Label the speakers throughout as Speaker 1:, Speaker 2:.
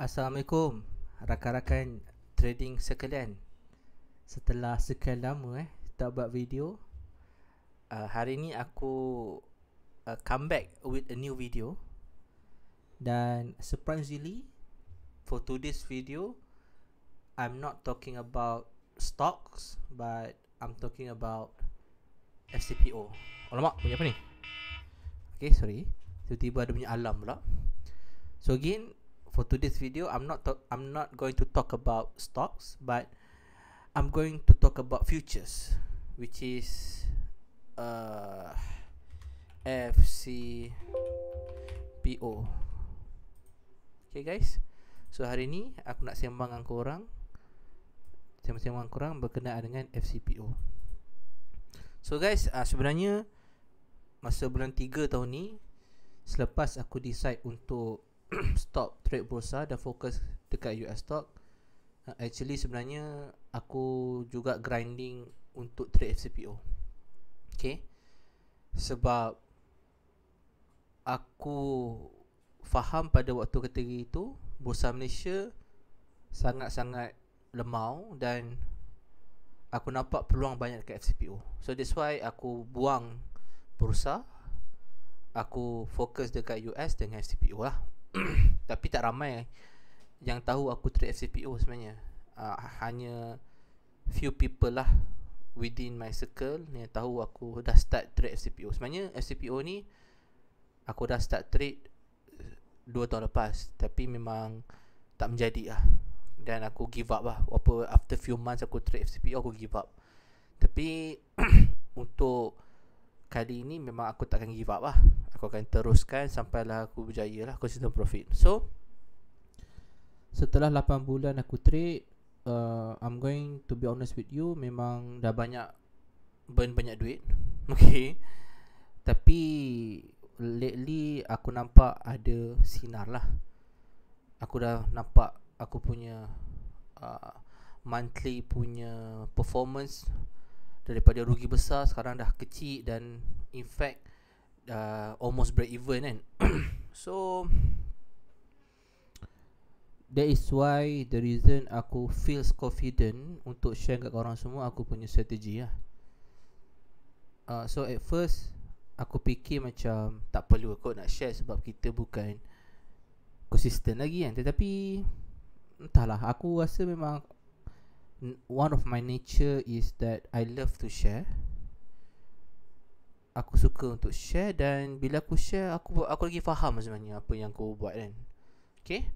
Speaker 1: Assalamualaikum rakan-rakan trading sekalian. Setelah sekian lama tak buat video, hari ni aku come back with a new video. Dan surprisingly, for today's video, I'm not talking about stocks, but I'm talking about FCPO. Alamak, bunyi apa ni? Okay, sorry, tiba-tiba ada bunyi alarm pula. So again, for today's video, I'm not going to talk about stocks, but I'm going to talk about futures, which is FCPO. Okay guys, so hari ni aku nak sembang dengan korang, berkenaan dengan FCPO. So guys, sebenarnya masa bulan 3 tahun ni, selepas aku decide untuk stop trade bursa dan fokus dekat US stock, actually sebenarnya aku juga grinding untuk trade FCPO. Okay, sebab aku faham pada waktu ketika itu bursa Malaysia sangat-sangat lemau dan aku nampak peluang banyak dekat FCPO. So that's why aku buang bursa, aku fokus dekat US dengan FCPO lah. Tapi tak ramai yang tahu aku trade FCPO sebenarnya. Hanya few people lah within my circle yang tahu aku dah start trade FCPO. Sebenarnya FCPO ni aku dah start trade 2 tahun lepas, tapi memang tak menjadi lah. Dan aku give up lah. After few months aku trade FCPO, aku give up. Tapi untuk kali ini memang aku takkan give up lah. Aku akan teruskan sampailah aku berjaya lah, consistent profit. So setelah 8 bulan aku trade, I'm going to be honest with you, memang dah burn banyak duit. Okay, tapi lately aku nampak ada sinar lah. Aku dah nampak aku punya monthly punya performance daripada rugi besar sekarang dah kecil, dan in fact almost break even kan. So that is why the reason aku feels confident untuk share kat korang semua aku punya strategi lah. So at first aku fikir macam tak perlu kot nak share sebab kita bukan konsisten lagi kan. Tetapi entahlah, aku rasa memang one of my nature is that I love to share. Aku suka untuk share, dan bila aku share, aku lagi faham sebenarnya apa yang aku buat kan. Okay,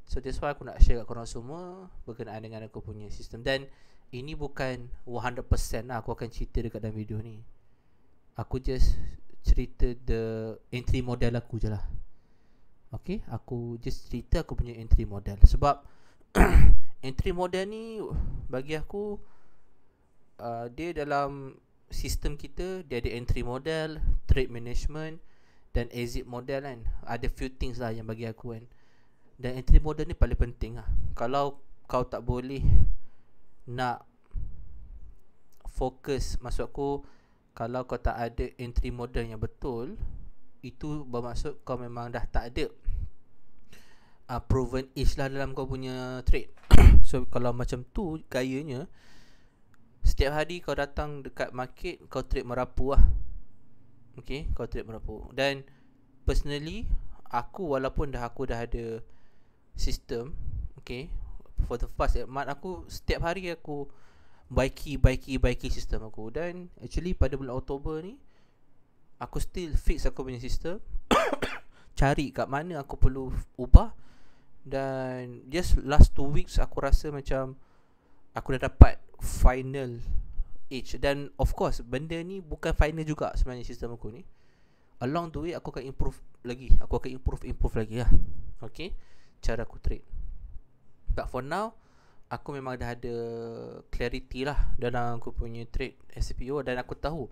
Speaker 1: so that's why aku nak share kat korang semua berkenaan dengan aku punya sistem. Dan ini bukan 100% lah aku akan cerita dekat dalam video ni. Aku just cerita the entry model aku je lah. Okay, aku just cerita aku punya entry model. Sebab entry model ni bagi aku, dia dalam sistem kita, dia ada entry model, trade management dan exit model kan. Ada few things lah yang bagi aku kan. Dan entry model ni paling penting lah. Kalau kau tak boleh nak fokus, maksud aku, kalau kau tak ada entry model yang betul, itu bermaksud kau memang dah tak ada proven age lah dalam kau punya trade. So kalau macam tu gayanya, setiap hari kau datang dekat market, kau trade merapu lah. Okay, kau trade merapu. Dan personally, aku walaupun aku dah ada sistem, okay, for the past 8 month, aku setiap hari aku baiki sistem aku. Dan actually pada bulan Oktober ni, aku still fix aku punya sistem. Cari kat mana aku perlu ubah. Dan just last 2 weeks aku rasa macam aku dah dapat final age. Dan of course benda ni bukan final juga sebenarnya sistem aku ni. Along the way aku akan improve lagi. Aku akan improve lagi lah. Okay, cara aku trade. But for now, aku memang dah ada clarity lah dalam aku punya trade SCPO. Dan aku tahu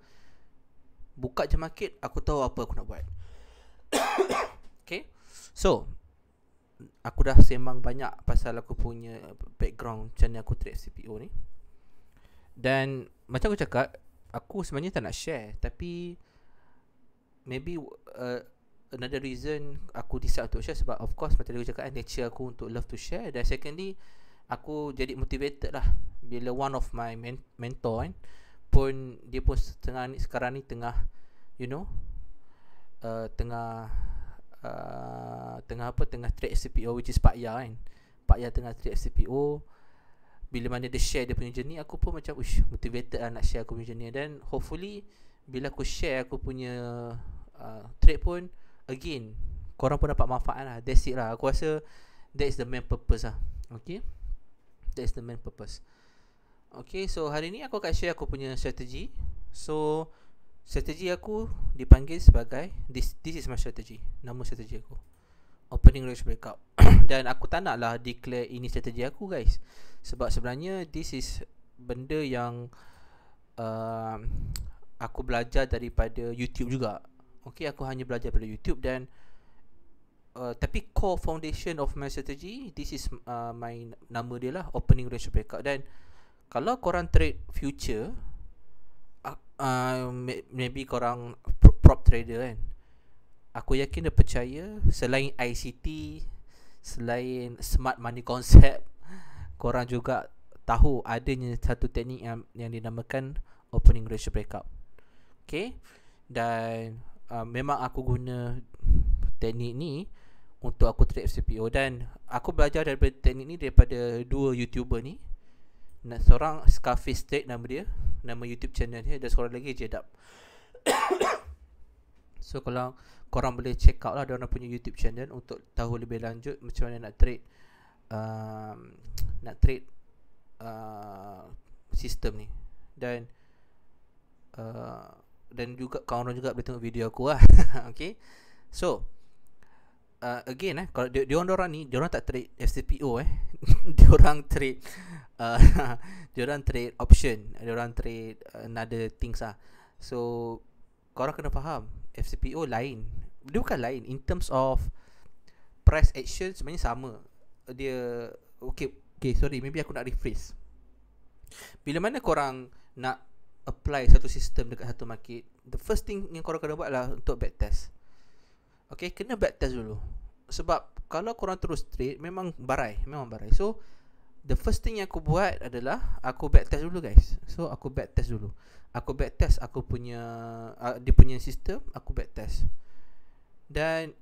Speaker 1: buka je market, aku tahu apa aku nak buat. Okay, so aku dah sembang banyak pasal aku punya background macam mana aku trade SCPO ni. Dan macam aku cakap, aku sebenarnya tak nak share, tapi maybe another reason aku decide untuk share, sebab of course macam aku cakap, nature aku untuk love to share. Dan secondly, aku jadi motivated lah bila one of my mentor kan, pun dia pun sekarang ni tengah, you know, tengah trade FCPO, which is Pak Ya kan. Pak Ya tengah trade FCPO. Bila mana dia share dia punya journey, aku pun macam motivated lah nak share aku punya journey. Dan hopefully bila aku share aku punya trade pun, again, korang pun dapat manfaat lah. That's it lah. Aku rasa that is the main purpose lah. Okay, that is the main purpose. Okay, so hari ni aku akan share aku punya strategi. So strategi aku dipanggil sebagai this is my strategy. Nama strategi aku Opening Range Breakout. Dan aku tak nak lah declare ini strategi aku guys, sebab sebenarnya this is benda yang aku belajar daripada YouTube juga. Okay, aku hanya belajar daripada YouTube. Dan tapi core foundation of my strategy, this is my nama dia lah, Opening Range Breakout. Dan kalau korang trade future, maybe korang prop trader kan, aku yakin dan percaya selain ICT, selain smart money concept, korang juga tahu adanya satu teknik yang dinamakan Opening Range Breakout. Okay, dan memang aku guna teknik ni untuk aku trade FCPO. Dan aku belajar daripada teknik ni daripada dua YouTuber ni. Seorang Scarface Trade nama dia, nama YouTube channel dia, dan seorang lagi Jedab. So kalau korang boleh check out lah diorang punya YouTube channel untuk tahu lebih lanjut macam mana nak trade sistem ni. Dan juga korang juga boleh tengok video aku lah. Okay, so again kalau diorang ni, diorang tak trade FCPO diorang trade diorang trade option, diorang trade another things lah. So korang kena faham FCPO lain, dia bukan lain in terms of price action, sebenarnya sama dia. Okay, sorry, maybe aku nak rephrase. Bila mana korang nak apply satu sistem dekat satu market, the first thing yang korang kena buat lah untuk backtest. Okay, kena backtest dulu. Sebab kalau korang terus trade, memang barai. So the first thing yang aku buat adalah aku backtest dulu guys. So aku backtest dulu. Aku backtest aku punya dia punya sistem, aku backtest. Dan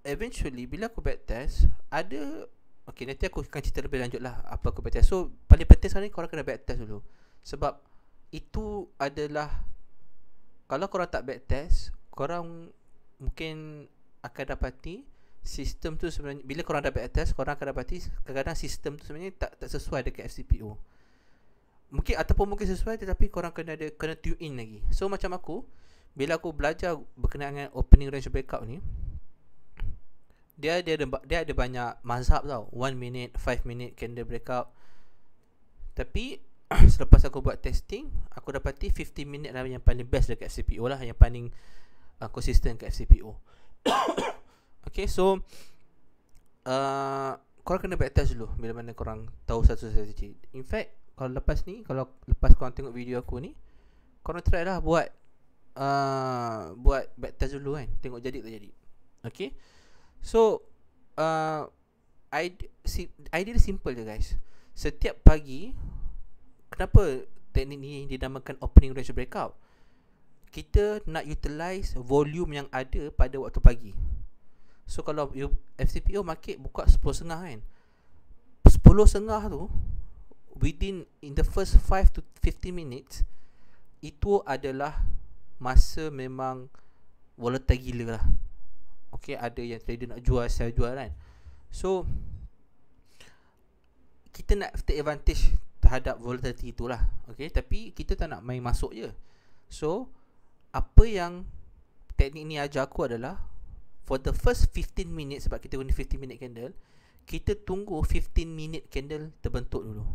Speaker 1: eventually bila aku backtest, ada, okay, nanti aku akan cerita lebih lanjut lah apa aku backtest. So paling penting sekarang ni korang kena backtest dulu. Sebab itu adalah, kalau korang tak backtest, korang mungkin akan dapati sistem tu sebenarnya, bila korang dah backtest, korang akan dapati kadang-kadang sistem tu sebenarnya tak sesuai dengan FCPO. Mungkin ataupun mungkin sesuai, tetapi korang kena tune in lagi. So macam aku, bila aku belajar berkenaan dengan Opening Range Breakout ni, dia ada banyak mazhab tau. 1 minute, 5 minute candle breakout. Tapi selepas aku buat testing, aku dapati 15 minute lah yang paling best dekat FCPO lah, yang paling konsisten kat FCPO. Okay, so korang kena backtest dulu bila mana korang tahu satu strategi. In fact, kalau lepas korang tengok video aku ni, korang try lah buat backtest dulu kan, tengok jadi tak jadi. Okay, so idea simple je guys. Setiap pagi, kenapa teknik ni dinamakan Opening Range Breakout? Kita nak utilize volume yang ada pada waktu pagi. So kalau FCPO market buka 10.30 kan, 10.30 tu in the first 5 to 15 minutes, itu adalah masa memang volatile gila lah. Okay, ada yang trader nak jual, sell jual kan. So kita nak take advantage terhadap volatility itulah. Okay, tapi kita tak nak main masuk je. So apa yang teknik ni ajar aku adalah, for the first 15 minutes, sebab kita guna 15 minute candle, kita tunggu 15 minute candle terbentuk dulu.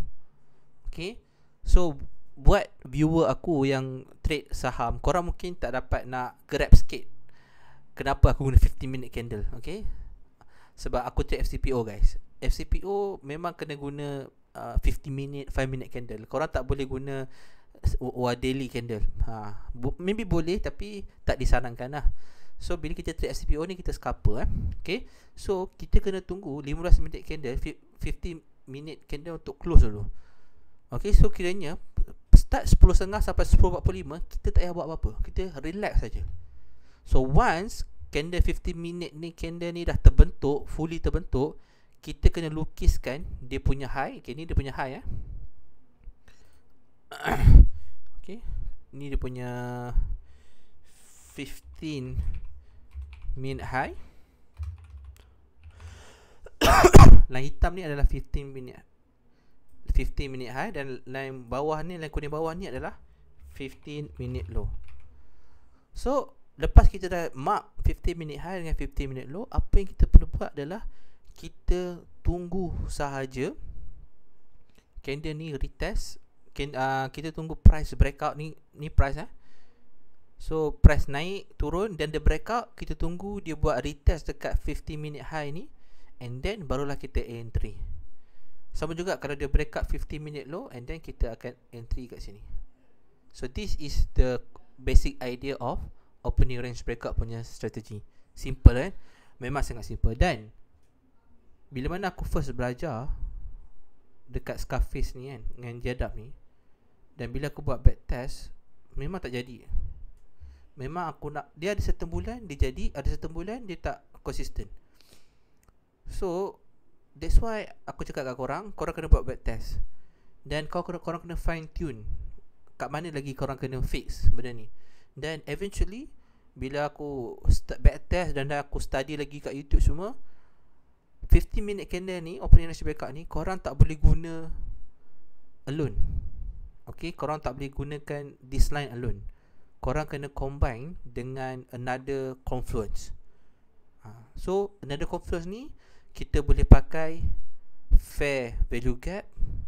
Speaker 1: Okay, so buat viewer aku yang trade saham, korang mungkin tak dapat nak grab sikit kenapa aku guna 15 minute candle. Okay, sebab aku trade FCPO guys. FCPO memang kena guna 15 minute, 5 minute candle. Korang tak boleh guna daily candle. Maybe boleh, tapi tak disarankan lah. So bila kita trade FCPO ni, kita scalper Okay, so kita kena tunggu 15 minit candle, 50 minit candle untuk close dulu. Okay, so kiranya start 10.30 sampai 10.45 kita tak payah buat apa-apa, kita relax saja. So once candle 50 minit ni, candle ni dah terbentuk, fully terbentuk, kita kena lukiskan dia punya high. Okay, ni dia punya high Okay, ni dia punya 15 minute high. Line hitam ni adalah 15 minute high, dan line bawah ni, line kuning bawah ni adalah 15 minute low. So lepas kita dah mark 15 minute high dengan 15 minute low, apa yang kita perlu buat adalah kita tunggu sahaja candle ni retest. Kita tunggu price breakout ni price So price naik turun, dan the breakout kita tunggu dia buat retest dekat 50 minute high ni, and then barulah kita entry. Sama juga kalau dia breakout 50 minute low, and then kita akan entry kat sini. So this is the basic idea of opening range breakout punya strategi. Simple memang sangat simple. Dan bila mana aku first belajar dekat Scarface ni dengan Jadab ni, dan bila aku buat backtest, memang tak jadi. Memang aku nak, dia ada certain bulan dia jadi, ada certain bulan dia tak konsisten. So that's why aku cakap kat korang kena buat backtest. Dan korang kena fine tune kat mana lagi korang kena fix benda ni. Dan eventually bila aku start backtest dan aku study lagi kat YouTube semua, 50 minute candle ni, opening range breakout ni, korang tak boleh guna alone. Okay, korang tak boleh gunakan this line alone. Korang kena combine dengan another confluence. So another confluence ni kita boleh pakai fair value gap.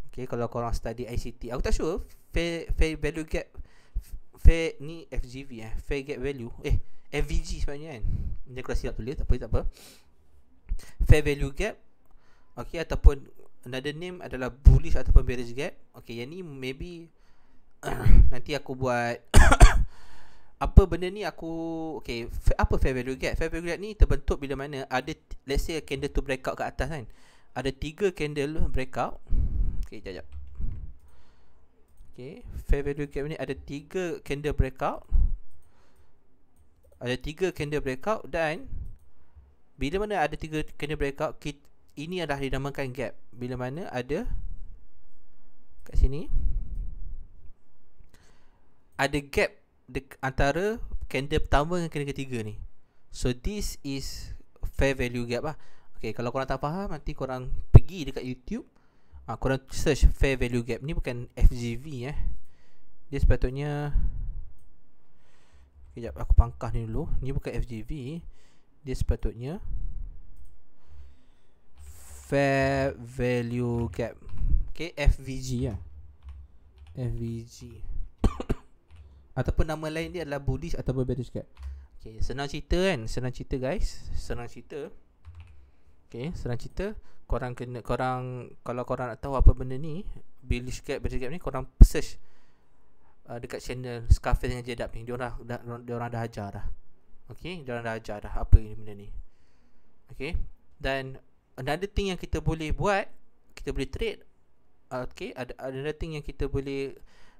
Speaker 1: Okay, kalau korang study ICT, aku tak sure fair value gap, fair ni FGV fair gap value, FVG sebenarnya Dia aku silap tulis, tak apa. Fair value gap, okay, ataupun another name adalah bullish ataupun bearish gap. Okay, yang ni maybe nanti aku buat apa benda ni aku, okay, apa fair value gap? Fair value gap ni terbentuk bila mana ada, let's say candle tu breakout kat atas kan, ada 3 candle breakout. Okay, jap. Okay, fair value gap ni ada 3 candle breakout, dan bila mana ada 3 candle breakout, ini adalah dinamakan gap. Bila mana ada kat sini ada gap antara candle pertama dengan candle ketiga ni. So this is fair value gap Okay, kalau korang tak faham, nanti korang pergi dekat YouTube, korang search fair value gap. Ni bukan FGV Dia sepatutnya, kejap aku pangkah ni dulu. Ni bukan FGV, dia sepatutnya fair value gap. Okay, FVG FVG ataupun nama lain dia adalah bullish ataupun bearish gap. Okay, senang cerita guys, Okay, senang cerita. Korang kalau korang nak tahu apa benda ni, bullish gap, bearish gap ni, korang search dekat channel Scarface dengan Jadab ni. Diorang dah ajar dah. Okay, diorang dah ajar dah apa ini benda ni. Okay, dan another thing yang kita boleh buat, kita boleh trade. Okay, ada another thing yang kita boleh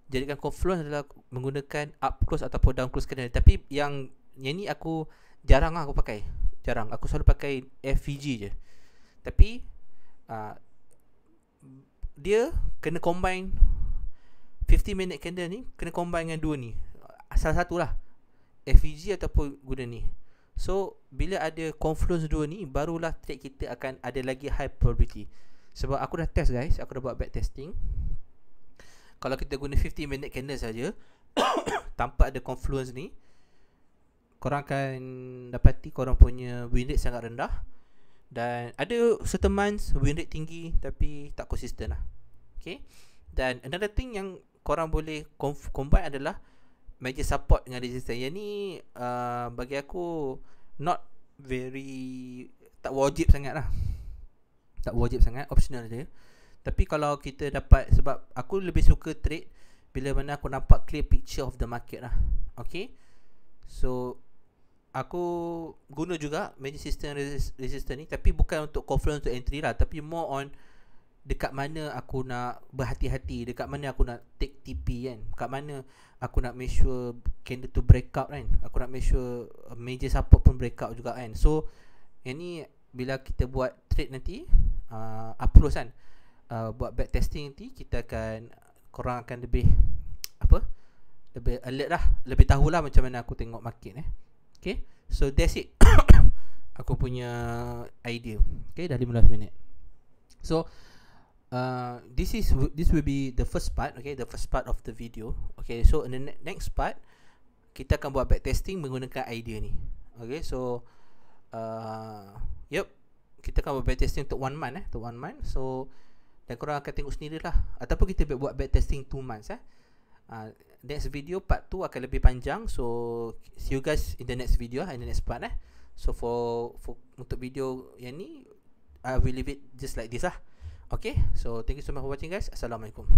Speaker 1: jadikan confluence adalah menggunakan up close ataupun down close candle. Tapi yang ni aku jarang aku pakai. Aku selalu pakai FVG je. Tapi dia kena combine 50 minute candle ni, kena combine dengan dua ni. Salah satulah FVG ataupun guna ni. So bila ada confluence dua ni, barulah trade kita akan ada lagi high probability. Sebab aku dah test guys, aku dah buat back testing. Kalau kita guna 50 minute candle saja tanpa ada confluence ni, korang akan dapati korang punya win rate sangat rendah. Dan ada certain months win rate tinggi tapi tak konsisten lah. Okay. Dan another thing yang korang boleh combine adalah major support dengan resistance. Yang ni bagi aku not very, tak wajib sangat lah. Tak wajib sangat, optional je. Tapi kalau kita dapat, sebab aku lebih suka trade bila mana aku nampak clear picture of the market lah. Okay. So aku guna juga magic system resistor ni, tapi bukan untuk confidence untuk entry lah, tapi more on dekat mana aku nak berhati-hati, dekat mana aku nak take TP kan, dekat mana aku nak make sure candle tu breakout kan, aku nak make sure major support pun breakout juga kan. So yang ni bila kita buat trade nanti, approach kan, buat back testing nanti, kita akan, korang akan lebih lebih alert lah, lebih tahulah macam mana aku tengok market Okay, so that's it. Aku punya idea. Okay, dah 15 minit. So this will be the first part. Okay, the first part of the video. Okay, so in the next part kita akan buat back testing menggunakan idea ni. Okay, so kita akan buat back testing untuk 1 month untuk 1 month. So dan korang akan tengok sendiri lah, ataupun kita buat back testing 2 months next video part 2 akan lebih panjang. So see you guys in the next video, in the next part So for untuk video yang ni, I will leave it just like this Okay, so thank you so much for watching guys. Assalamualaikum.